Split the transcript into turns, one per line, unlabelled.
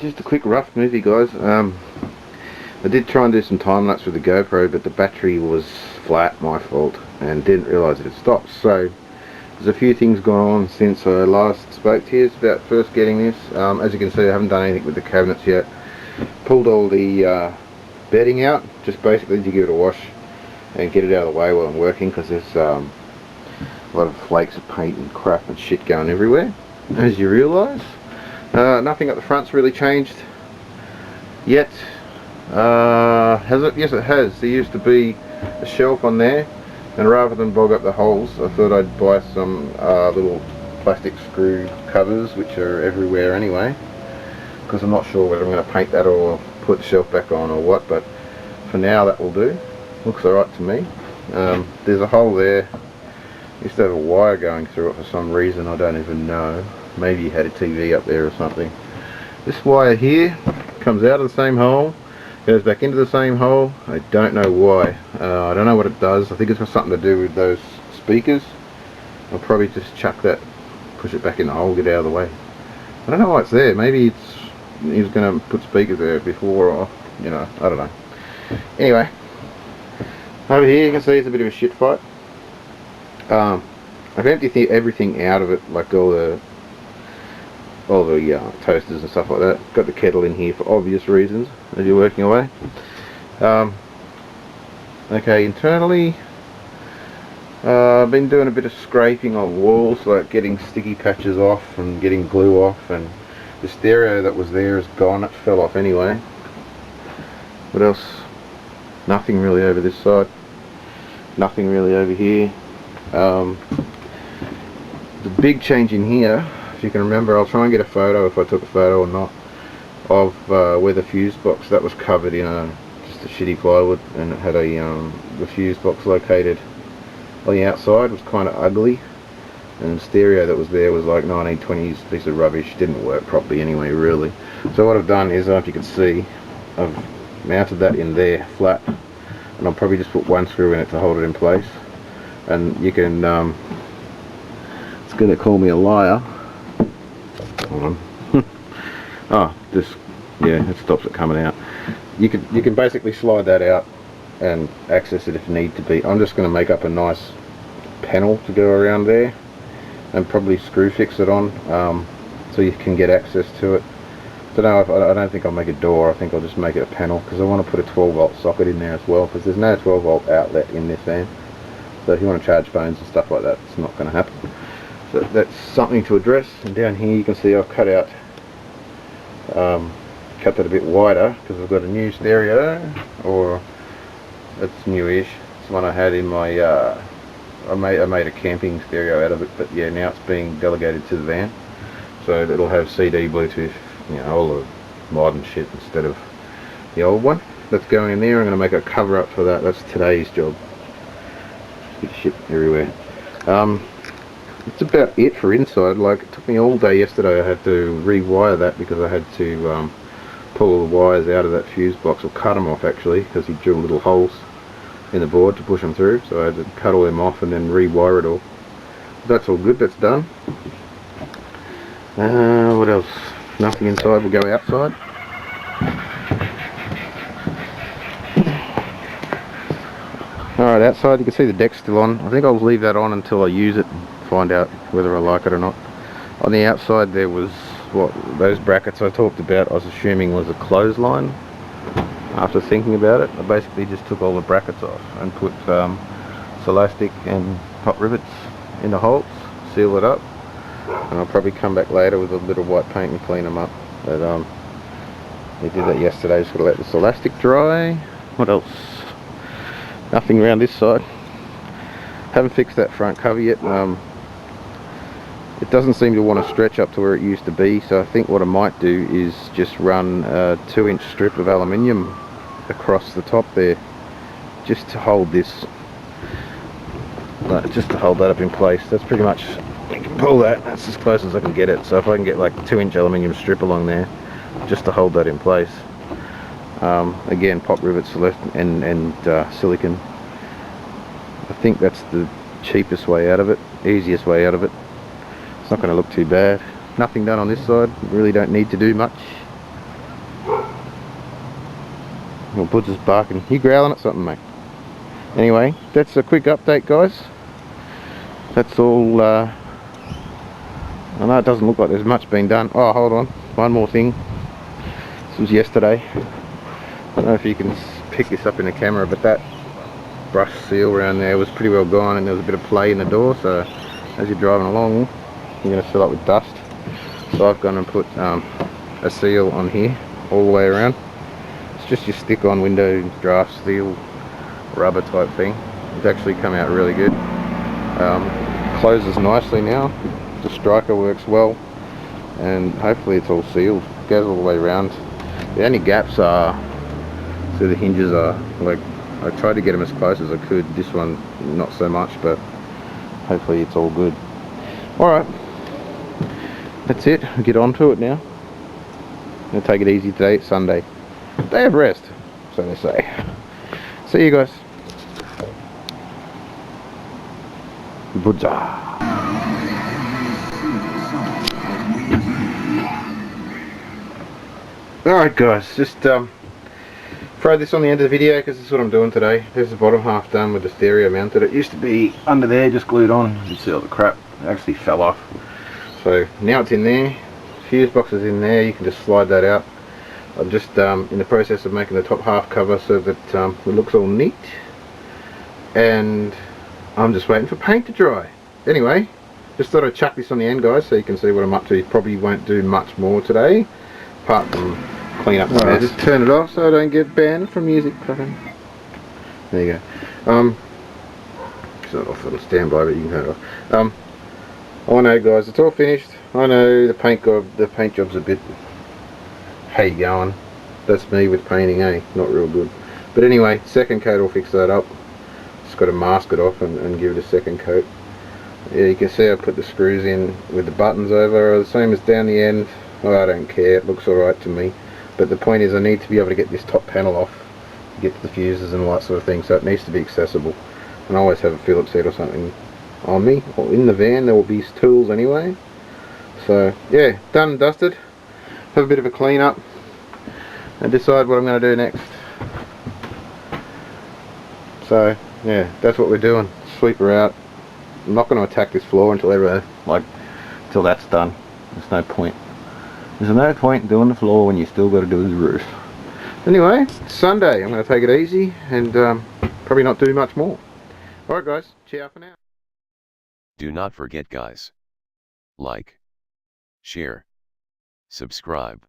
Just a quick rough movie, guys. I did try and do some time lapse with the GoPro, but the battery was flat, my fault, and didn't realise it had stopped. So there's a few things gone on since I last spoke to you about first getting this. As you can see, I haven't done anything with the cabinets yet. Pulled all the bedding out, just basically to give it a wash and get it out of the way while I'm working, because there's a lot of flakes of paint and crap and shit going everywhere, as you realise. Nothing at the front's really changed yet. Has it? Yes, it has. There used to be a shelf on there, and rather than bog up the holes, I thought I'd buy some little plastic screw covers, which are everywhere anyway, because I'm not sure whether I'm going to paint that or put the shelf back on or what, but for now that will do. Looks alright to me. There's a hole there. Used to have a wire going through it for some reason, I don't even know. Maybe you had a TV up there or something. This wire here comes out of the same hole, goes back into the same hole. I don't know why. I don't know what it does. I think it's got something to do with those speakers. I'll probably just chuck that, push it back in the hole, get out of the way. I don't know why it's there. Maybe he was going to put speakers there before, or you know, I don't know. Anyway, over here you can see it's a bit of a shit fight. I've emptied everything out of it, like all the toasters and stuff like that. Got the kettle in here for obvious reasons as you're working away. Okay, internally I've been doing a bit of scraping on walls, like getting sticky patches off and getting glue off, and the stereo that was there is gone. It fell off anyway. What else? Nothing really over this side, nothing really over here. The big change in here, if you can remember, I'll try and get a photo if I took a photo or not, of where the fuse box that was covered in just a shitty plywood, and it had the fuse box located on the outside. Was kind of ugly, and the stereo that was there was like 1920s piece of rubbish. Didn't work properly anyway, really. So what I've done is, if you can see, I've mounted that in there flat, and I'll probably just put one screw in it to hold it in place. And you can it's gonna call me a liar. Hold on. Oh, just, yeah, it stops it coming out. You can basically slide that out and access it if need to be. I'm just going to make up a nice panel to go around there and probably screw fix it on, so you can get access to it. So no, I don't think I'll make a door. I think I'll just make it a panel, because I want to put a 12-volt socket in there as well, because there's no 12-volt outlet in this van. So if you want to charge phones and stuff like that, it's not going to happen. So that's something to address. And down here you can see I've cut that a bit wider, because I've got a new stereo, or it's newish. It's one I had in my I made a camping stereo out of it, but yeah, now it's being delegated to the van, so it'll have CD, Bluetooth, you know, all the modern shit instead of the old one. That's going in there. I'm going to make a cover up for that. That's today's job. Bit of shit everywhere. That's about it for inside. Like, it took me all day yesterday. I had to rewire that because I had to pull the wires out of that fuse box, or cut them off actually, because he drilled little holes in the board to push them through. So I had to cut all them off and then rewire it all. That's all good. That's done. What else? Nothing inside. We'll go outside. Alright, outside you can see the deck's still on. I think I'll leave that on until I use it and find out whether I like it or not. On the outside there was, what, those brackets I talked about, I was assuming was a clothesline. After thinking about it, I basically just took all the brackets off and put Celastic and hot rivets in the holes, seal it up, and I'll probably come back later with a little white paint and clean them up. But we did that yesterday, just got to let the Celastic dry. What else? Nothing around this side. Haven't fixed that front cover yet. It doesn't seem to want to stretch up to where it used to be, so I think what I might do is just run a 2-inch strip of aluminium across the top there, just to hold this, just to hold that up in place. That's pretty much, you can pull that, that's as close as I can get it. So if I can get like a 2-inch aluminium strip along there, just to hold that in place. Again, pop rivets and silicon. I think that's the cheapest way out of it, easiest way out of it. It's not going to look too bad. Nothing done on this side, really don't need to do much. Well, Bud's is barking. You growling at something, mate? Anyway, that's a quick update, guys. That's all. I know it doesn't look like there's much been done. Oh, hold on. One more thing. This was yesterday. I don't know if you can pick this up in the camera, but that brush seal around there was pretty well gone, and there was a bit of play in the door, so as you're driving along you're going to fill up with dust. So I've gone and put a seal on here all the way around. It's just your stick-on window draft seal rubber type thing. It's actually come out really good. Closes nicely now. The striker works well, and hopefully it's all sealed. It goes all the way around. The only gaps are so the hinges are, like, I tried to get them as close as I could. This one not so much, but hopefully it's all good. Alright, that's it. I'll get on to it now. I'm going to take it easy today. It's Sunday. Day of rest, so they say. See you guys. Buddha. Alright guys, just throw this on the end of the video because this is what I'm doing today. There's the bottom half done with the stereo mounted. It used to be under there, just glued on. You see all the crap, it actually fell off. So now it's in there. Fuse box is in there, you can just slide that out. I'm just in the process of making the top half cover so that it looks all neat. And I'm just waiting for paint to dry. Anyway, just thought I'd chuck this on the end, guys, so you can see what I'm up to. Probably won't do much more today, apart from clean up the mess. Just turn it off so I don't get banned from music playing. There you go. It's not off on standby, but you can turn it off. I know, guys, it's all finished. I know the paint job's a bit, how you going? That's me with painting, eh? Not real good. But anyway, second coat will fix that up. Just got to mask it off and give it a second coat. Yeah, you can see I put the screws in with the buttons over, the same as down the end. Well, I don't care, it looks alright to me. But the point is I need to be able to get this top panel off to get to the fuses and all that sort of thing, so it needs to be accessible. And I always have a Phillips head or something on me, or in the van. There will be tools anyway. So yeah, done and dusted. Have a bit of a clean up and decide what I'm going to do next. So yeah, that's what we're doing. Sweep her out. I'm not going to attack this floor until until that's done. There's no point. There's no point in doing the floor when you still got to do the roof. Anyway, it's Sunday. I'm going to take it easy and probably not do much more. Alright guys, ciao for now.
Do not forget, guys. Like, share, subscribe.